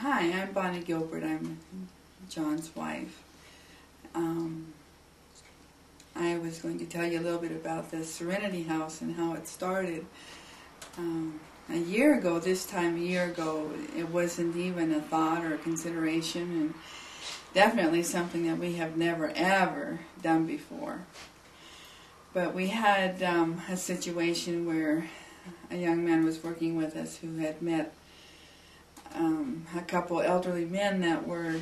Hi, I'm Bonnie Gilbert. I'm John's wife. I was going to tell you a little bit about the Serenity House and how it started. A year ago, it wasn't even a thought or a consideration, and definitely something that we have never, ever done before. But we had a situation where a young man was working with us who had met a couple elderly men that were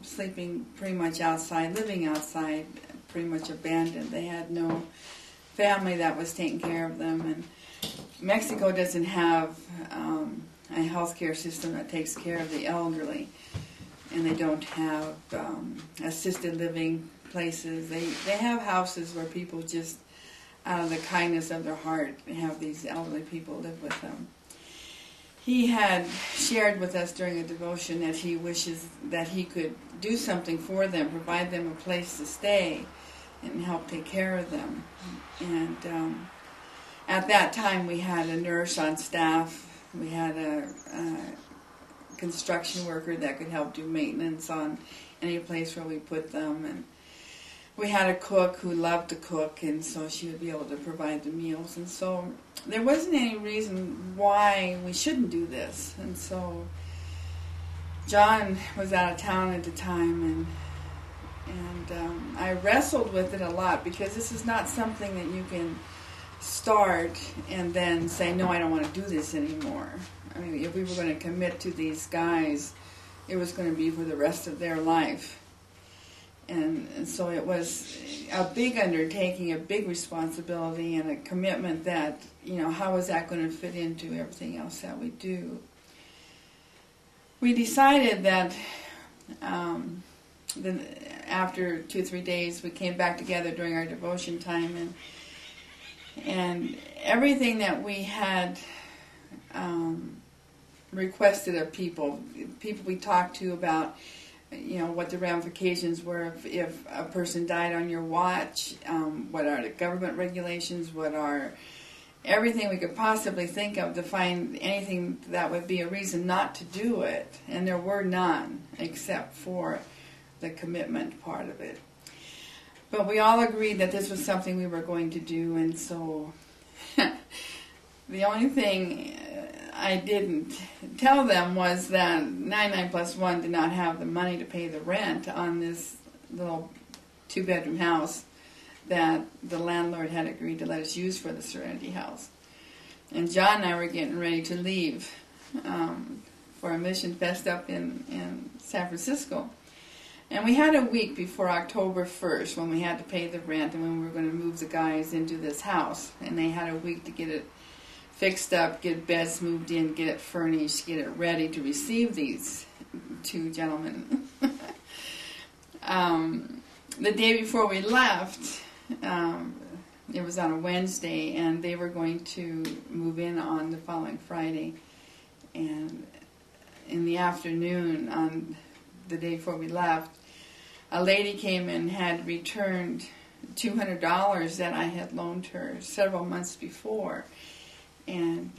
sleeping pretty much outside, living outside, pretty much abandoned. They had no family that was taking care of them, and Mexico doesn't have a healthcare system that takes care of the elderly, and they don't have assisted living places. They have houses where people just, out of the kindness of their heart, have these elderly people live with them. He had shared with us during a devotion that he wishes that he could do something for them, provide them a place to stay, and help take care of them. And at that time we had a nurse on staff, we had a construction worker that could help do maintenance on any place where we put them, and we had a cook who loved to cook, and so she would be able to provide the meals. And so there wasn't any reason why we shouldn't do this. And so John was out of town at the time, and I wrestled with it a lot, because this is not something that you can start and then say, no, I don't want to do this anymore. I mean, if we were going to commit to these guys, it was going to be for the rest of their life. And so it was a big undertaking, a big responsibility, and a commitment that, how is that going to fit into everything else that we do? We decided that after 2 or 3 days, we came back together during our devotion time, and everything that we had requested of people we talked to about, what the ramifications were if a person died on your watch, what are the government regulations, what are everything we could possibly think of to find anything that would be a reason not to do it. And there were none, except for the commitment part of it. But we all agreed that this was something we were going to do, and so the only thing I didn't tell them was that 99+1 did not have the money to pay the rent on this little 2-bedroom house that the landlord had agreed to let us use for the Serenity House. And John and I were getting ready to leave for a mission fest up in San Francisco. And we had a week before October 1st when we had to pay the rent and when we were going to move the guys into this house. And they had a week to get it fixed up, get beds moved in, get it furnished, get it ready to receive these 2 gentlemen. The day before we left, it was on a Wednesday, and they were going to move in on the following Friday. And in the afternoon, on the day before we left, a lady came and had returned $200 that I had loaned her several months before. And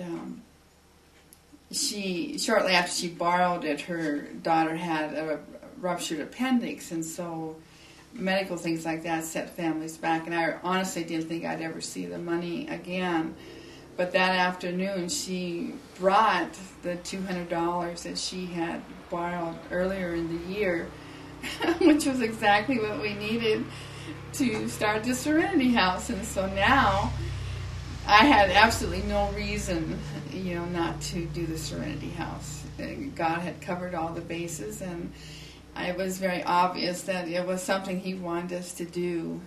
shortly after she borrowed it, her daughter had a ruptured appendix, and so medical things like that set families back. And I honestly didn't think I'd ever see the money again. But that afternoon, she brought the $200 that she had borrowed earlier in the year, which was exactly what we needed to start the Serenity House. And so now I had absolutely no reason, not to do the Serenity House. God had covered all the bases, and it was very obvious that it was something He wanted us to do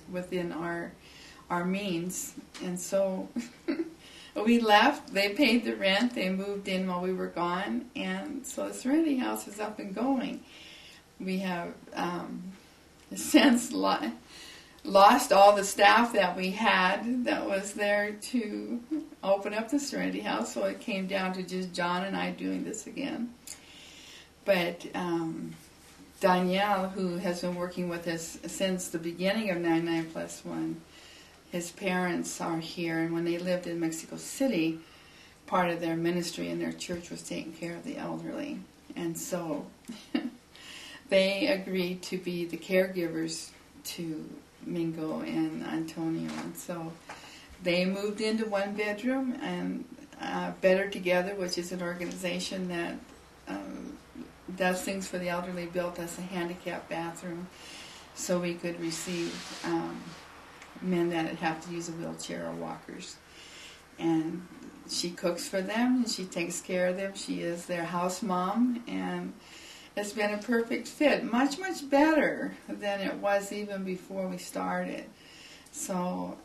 within our means. And so we left. They paid the rent. They moved in while we were gone, and so the Serenity House is up and going. We have since lost all the staff that we had that was there to open up the Serenity House, so it came down to just John and I doing this again. But Danielle, who has been working with us since the beginning of 99+1, his parents are here, and when they lived in Mexico City, part of their ministry in their church was taking care of the elderly. And so they agreed to be the caregivers to Mingo and Antonio. And so they moved into one bedroom, and Better Together, which is an organization that does things for the elderly, built us a handicapped bathroom so we could receive men that have to use a wheelchair or walkers. And she cooks for them, and she takes care of them. She is their house mom, and it's been a perfect fit, much, much better than it was even before we started. So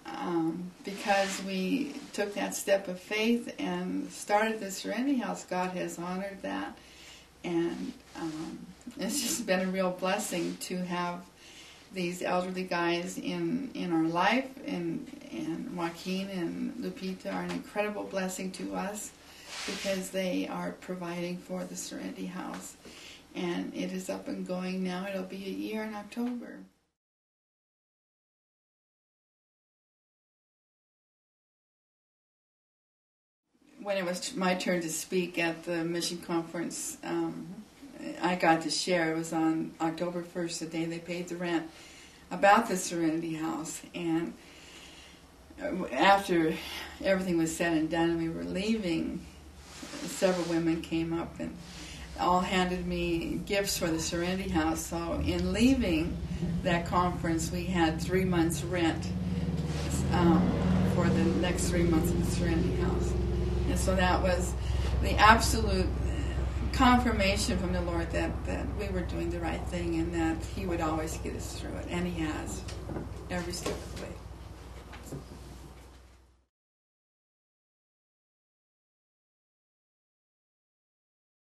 because we took that step of faith and started the Serenity House, God has honored that. And it's just been a real blessing to have these elderly guys in our life, and Joaquin and Lupita are an incredible blessing to us because they are providing for the Serenity House. And it is up and going now. It'll be a year in October. When it was my turn to speak at the mission conference, I got to share. It was on October 1st, the day they paid the rent, about the Serenity House. And after everything was said and done and we were leaving, several women came up and all handed me gifts for the Serenity House. So in leaving that conference, we had 3 months' rent for the next 3 months of the Serenity House. And so that was the absolute confirmation from the Lord that we were doing the right thing and that He would always get us through it. And He has, every step of the way.